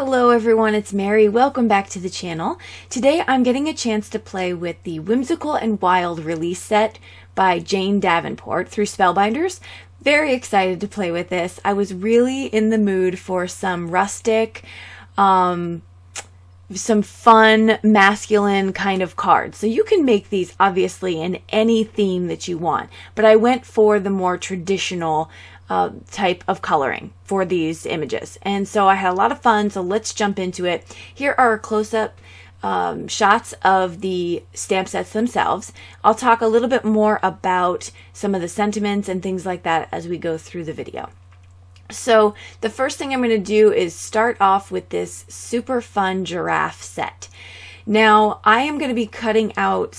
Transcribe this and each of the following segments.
Hello everyone, it's Mary. Welcome back to the channel. Today I'm getting a chance to play with the Whimsical and Wild release set by Jane Davenport through Spellbinders. Very excited to play with this. I was really in the mood for some rustic, some fun, masculine kind of cards. So you can make these obviously in any theme that you want, but I went for the more traditional type of coloring for these images. And so I had a lot of fun, so let's jump into it. Here are close-up shots of the stamp sets themselves. I'll talk a little bit more about some of the sentiments and things like that as we go through the video. So the first thing I'm going to do is start off with this super fun giraffe set. Now I am going to be cutting out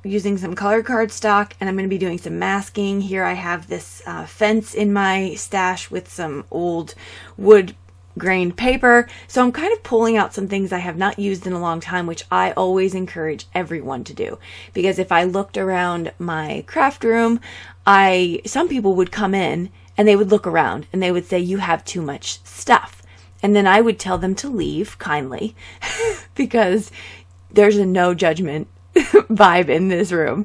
using some colored cardstock, and I'm going to be doing some masking. Here I have this fence in my stash with some old wood grained paper. So I'm kind of pulling out some things I have not used in a long time, which I always encourage everyone to do. Because if I looked around my craft room, some people would come in and they would look around and they would say, "You have too much stuff." And then I would tell them to leave kindly because there's a no judgment vibe in this room.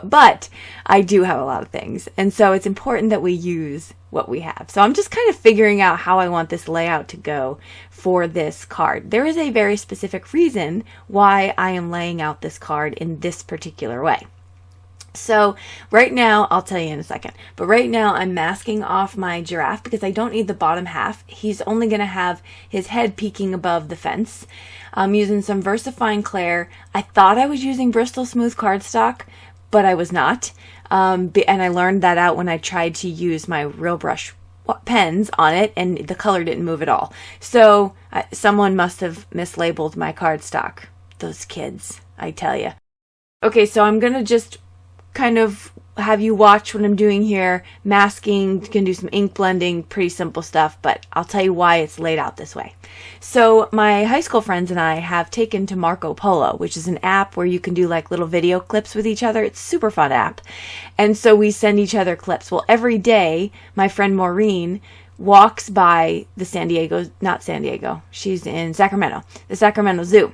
But I do have a lot of things. And so it's important that we use what we have. So I'm just kind of figuring out how I want this layout to go for this card. There is a very specific reason why I am laying out this card in this particular way. So right now, I'll tell you in a second, but right now I'm masking off my giraffe because I don't need the bottom half. He's only going to have his head peeking above the fence. I'm using some Versafine Clair. I thought I was using Bristol Smooth cardstock, but I was not. And I learned that out when I tried to use my real brush pens on it, and the color didn't move at all. So someone must have mislabeled my cardstock. Those kids, I tell you. Okay, so I'm going to just kind of have you watch what I'm doing here. Masking, can do some ink blending, pretty simple stuff, but I'll tell you why it's laid out this way. So my high school friends and I have taken to Marco Polo, which is an app where you can do like little video clips with each other. It's a super fun app. And so we send each other clips. Well, every day my friend Maureen walks by the she's in Sacramento, the Sacramento Zoo.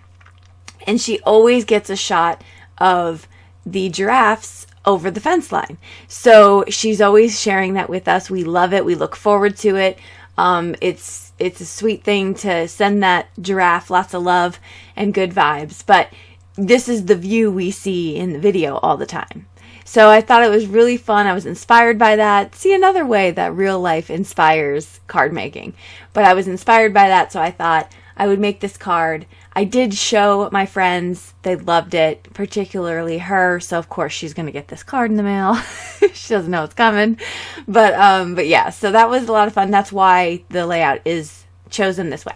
And she always gets a shot of the giraffes over the fence line. So she's always sharing that with us. We love it. We look forward to it. It's a sweet thing to send that giraffe lots of love and good vibes. But this is the view we see in the video all the time. So I thought it was really fun. I was inspired by that. See, another way that real life inspires card making. But I was inspired by that, so I thought I would make this card. I did show my friends. They loved it, particularly her. So of course she's going to get this card in the mail. She doesn't know it's coming. But yeah, so that was a lot of fun. That's why the layout is chosen this way.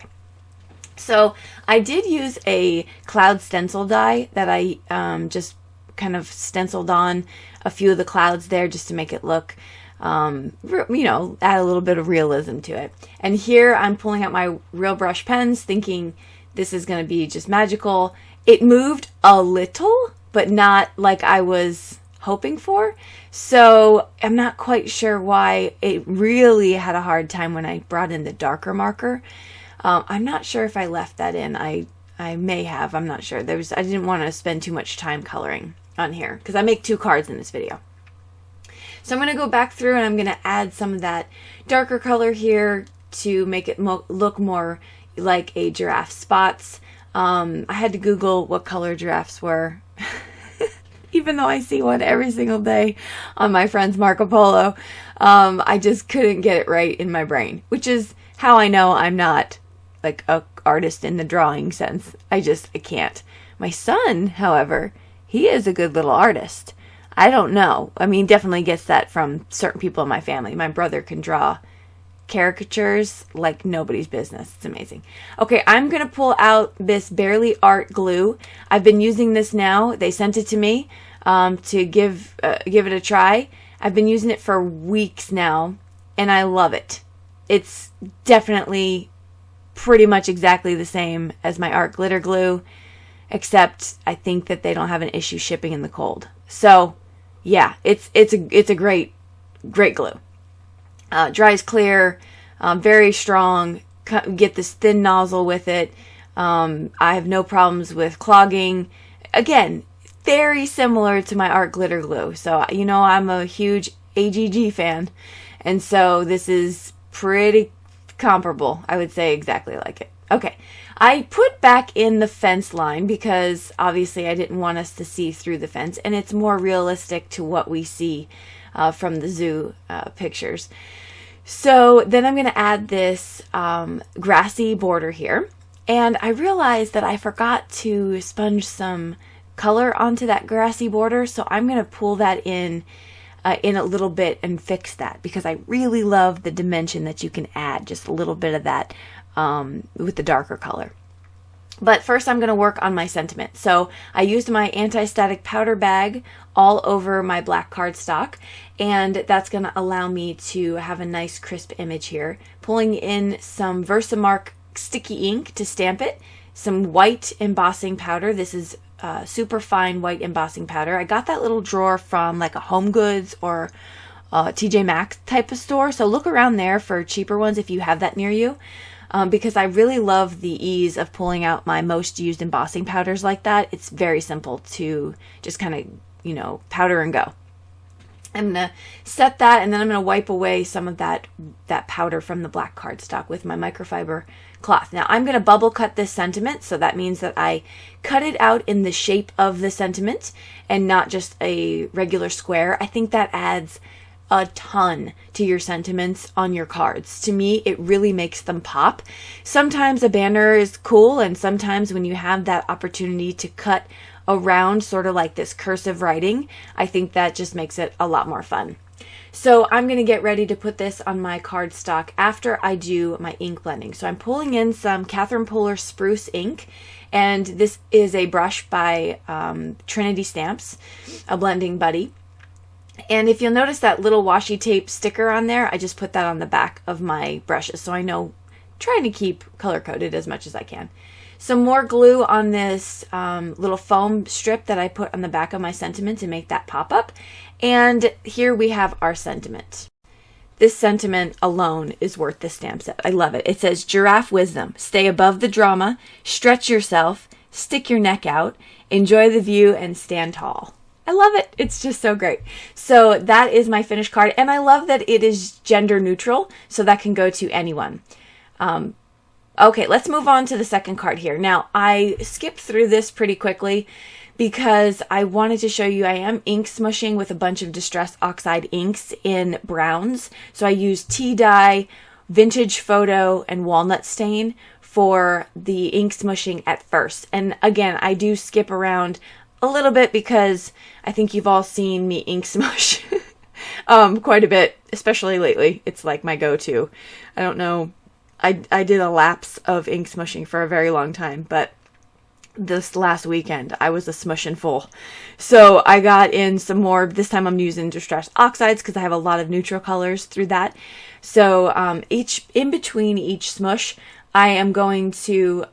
So I did use a cloud stencil die that I just kind of stenciled on a few of the clouds there just to make it look, add a little bit of realism to it. And here I'm pulling out my real brush pens thinking this is going to be just magical. It moved a little, but not like I was hoping for. So I'm not quite sure why. It really had a hard time when I brought in the darker marker. I'm not sure if I left that in. I may have. I'm not sure. I didn't want to spend too much time coloring on here because I make 2 cards in this video. So I'm going to go back through and I'm going to add some of that darker color here to make it look more like a giraffe's spots. I had to Google what color giraffes were, even though I see one every single day on my friend's Marco Polo. I just couldn't get it right in my brain, which is how I know I'm not like an artist in the drawing sense. I can't. My son, however, he is a good little artist. I don't know. I mean, definitely gets that from certain people in my family. My brother can draw caricatures like nobody's business. It's amazing. Okay, I'm going to pull out this Barely Art glue. I've been using this now. They sent it to me to give it a try. I've been using it for weeks now, and I love it. It's definitely pretty much exactly the same as my art glitter glue, except I think that they don't have an issue shipping in the cold. So yeah, it's a great glue. Dries clear, very strong, get this thin nozzle with it. I have no problems with clogging. Again, very similar to my art glitter glue. So, you know, I'm a huge AGG fan. And so this is pretty comparable. I would say exactly like it. Okay. I put back in the fence line because obviously I didn't want us to see through the fence, and it's more realistic to what we see from the zoo pictures. So then I'm going to add this grassy border here. And I realized that I forgot to sponge some color onto that grassy border. So I'm going to pull that in a little bit and fix that, because I really love the dimension that you can add just a little bit of that with the darker color. But first I'm going to work on my sentiment. So I used my anti-static powder bag all over my black cardstock, and that's going to allow me to have a nice crisp image here. Pulling in some Versamark sticky ink to stamp it, some white embossing powder. This is super fine white embossing powder. I got that little drawer from like a Home Goods or TJ Maxx type of store. So look around there for cheaper ones if you have that near you. Because I really love the ease of pulling out my most used embossing powders like that. It's very simple to just kind of, you know, powder and go. I'm going to set that, and then I'm going to wipe away some of that powder from the black cardstock with my microfiber cloth. Now I'm going to bubble cut this sentiment, so that means that I cut it out in the shape of the sentiment and not just a regular square. I think that adds a ton to your sentiments on your cards. To me, it really makes them pop. Sometimes a banner is cool, and sometimes when you have that opportunity to cut around sort of like this cursive writing, I think that just makes it a lot more fun. So I'm going to get ready to put this on my cardstock after I do my ink blending. So I'm pulling in some Catherine Pooler Spruce ink, and this is a brush by Trinity Stamps, a blending buddy. And if you'll notice that little washi tape sticker on there, I just put that on the back of my brushes, so I know, trying to keep color coded as much as I can. Some more glue on this little foam strip that I put on the back of my sentiment to make that pop up. And here we have our sentiment. This sentiment alone is worth the stamp set. I love it. It says, Giraffe wisdom, stay above the drama, stretch yourself, stick your neck out, enjoy the view, and stand tall. I love it. It's just so great. So that is my finished card. And I love that it is gender neutral, so that can go to anyone. Okay, let's move on to the second card here. Now, I skipped through this pretty quickly because I wanted to show you I am ink smushing with a bunch of Distress Oxide inks in browns. So I used Tea Dye, Vintage Photo, and Walnut Stain for the ink smushing at first. And again, I do skip around a little bit because I think you've all seen me ink smush quite a bit, especially lately. It's like my go-to. I don't know. I did a lapse of ink smushing for a very long time, but this last weekend I was a smushin' full. So I got in some more. This time I'm using Distress Oxides because I have a lot of neutral colors through that. So in between each smush, I am going to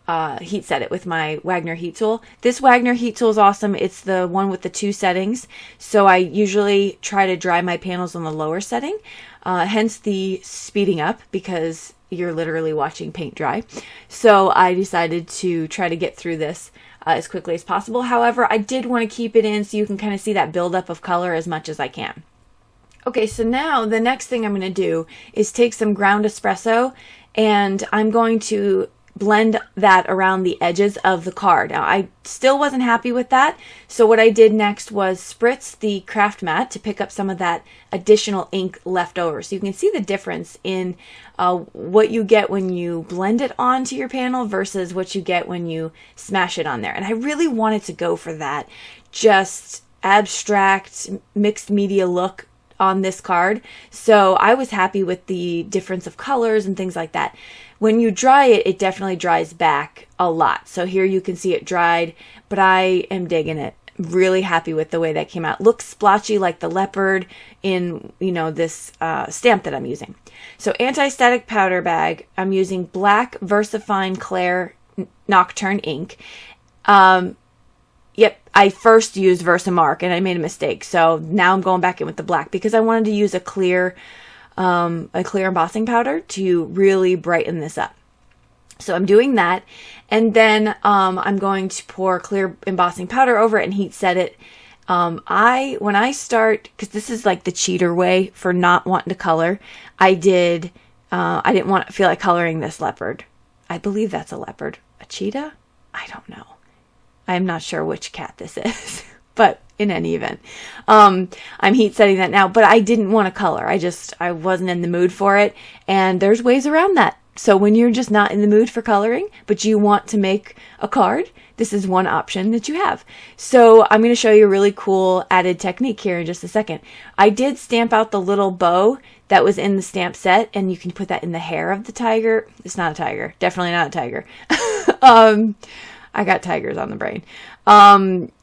heat set it with my Wagner heat tool. This Wagner heat tool is awesome. It's the one with the 2 settings. So I usually try to dry my panels on the lower setting, hence the speeding up, because you're literally watching paint dry. So I decided to try to get through this as quickly as possible. However, I did want to keep it in so you can kind of see that buildup of color as much as I can. Okay, so now the next thing I'm going to do is take some ground espresso, and I'm going to blend that around the edges of the card. Now, I still wasn't happy with that, so what I did next was spritz the craft mat to pick up some of that additional ink left over. So you can see the difference in what you get when you blend it onto your panel versus what you get when you smash it on there. And I really wanted to go for that just abstract mixed media look on this card. So I was happy with the difference of colors and things like that. When you dry it, it definitely dries back a lot. So here you can see it dried, but I am digging it. Really happy with the way that came out. Looks splotchy like the Leopard in, you know, this stamp that I'm using. So anti-static powder bag. I'm using black Versafine Clair Nocturne ink. Yep, I first used Versamark and I made a mistake. So now I'm going back in with the black because I wanted to use a clear embossing powder to really brighten this up. So I'm doing that, and then I'm going to pour clear embossing powder over it and heat set it. When I start, because this is like the cheater way for not wanting to color, I didn't want to feel like coloring this leopard. I believe that's a leopard. A cheetah? I don't know. I'm not sure which cat this is, but in any event, I'm heat setting that now, but I didn't want to color. I wasn't in the mood for it, and there's ways around that. So when you're just not in the mood for coloring, but you want to make a card, this is one option that you have. So I'm going to show you a really cool added technique here in just a second. I did stamp out the little bow that was in the stamp set, and you can put that in the hair of the tiger. It's not a tiger. Definitely not a tiger. I got tigers on the brain.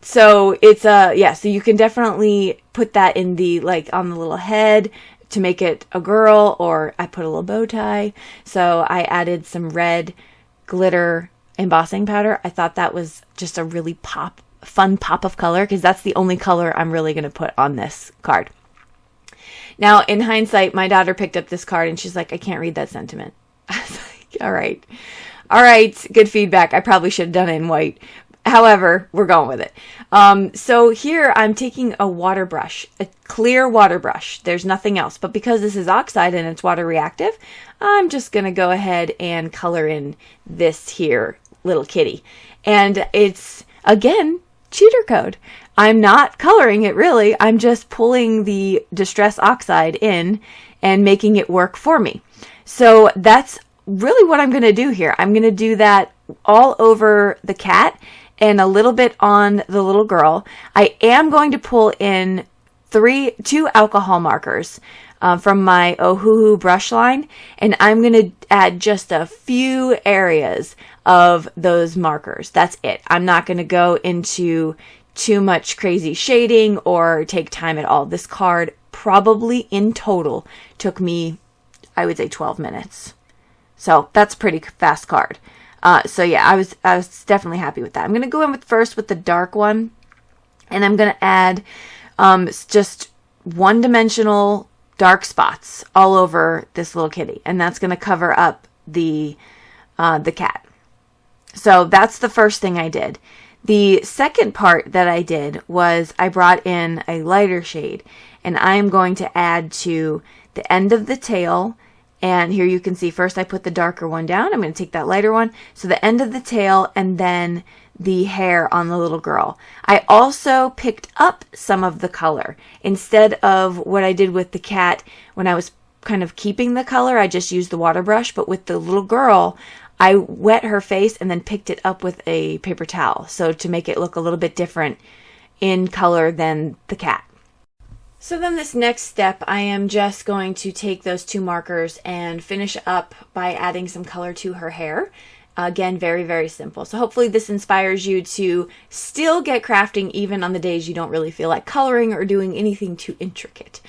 So it's so you can definitely put that in the, like, on the little head to make it a girl, or I put a little bow tie. So I added some red glitter embossing powder. I thought that was just a really fun pop of color, because that's the only color I'm really going to put on this card. Now, in hindsight, my daughter picked up this card and she's like, I can't read that sentiment. I was like, all right, good feedback. I probably should have done it in white. However, we're going with it. So here I'm taking a water brush, a clear water brush. There's nothing else. But because this is oxide and it's water reactive, I'm just going to go ahead and color in this here little kitty. And it's, again, cheater code. I'm not coloring it really. I'm just pulling the Distress Oxide in and making it work for me. So that's really what I'm going to do here. I'm going to do that all over the cat and a little bit on the little girl. I am going to pull in two alcohol markers from my Ohuhu brush line, and I'm going to add just a few areas of those markers. That's it. I'm not going to go into too much crazy shading or take time at all. This card probably in total took me, I would say, 12 minutes. So that's a pretty fast card. So yeah, I was definitely happy with that. I'm going to go in first with the dark one, and I'm going to add just one-dimensional dark spots all over this little kitty, and that's going to cover up the cat. So that's the first thing I did. The second part that I did was I brought in a lighter shade, and I am going to add to the end of the tail. And here you can see first I put the darker one down. I'm going to take that lighter one. So the end of the tail and then the hair on the little girl. I also picked up some of the color. Instead of what I did with the cat when I was kind of keeping the color, I just used the water brush. But with the little girl, I wet her face and then picked it up with a paper towel. So to make it look a little bit different in color than the cat. So then this next step, I am just going to take those two markers and finish up by adding some color to her hair. Again, very, very simple. So hopefully this inspires you to still get crafting even on the days you don't really feel like coloring or doing anything too intricate.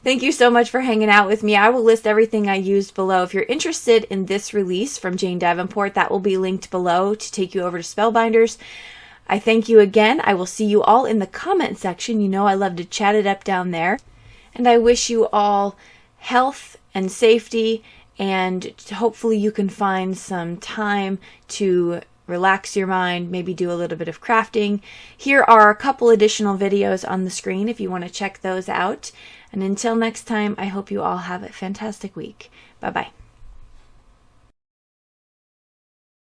Thank you so much for hanging out with me. I will list everything I used below. If you're interested in this release from Jane Davenport, that will be linked below to take you over to Spellbinders. I thank you again. I will see you all in the comment section. You know I love to chat it up down there. And I wish you all health and safety, and hopefully you can find some time to relax your mind, maybe do a little bit of crafting. Here are a couple additional videos on the screen if you want to check those out. And until next time, I hope you all have a fantastic week. Bye-bye.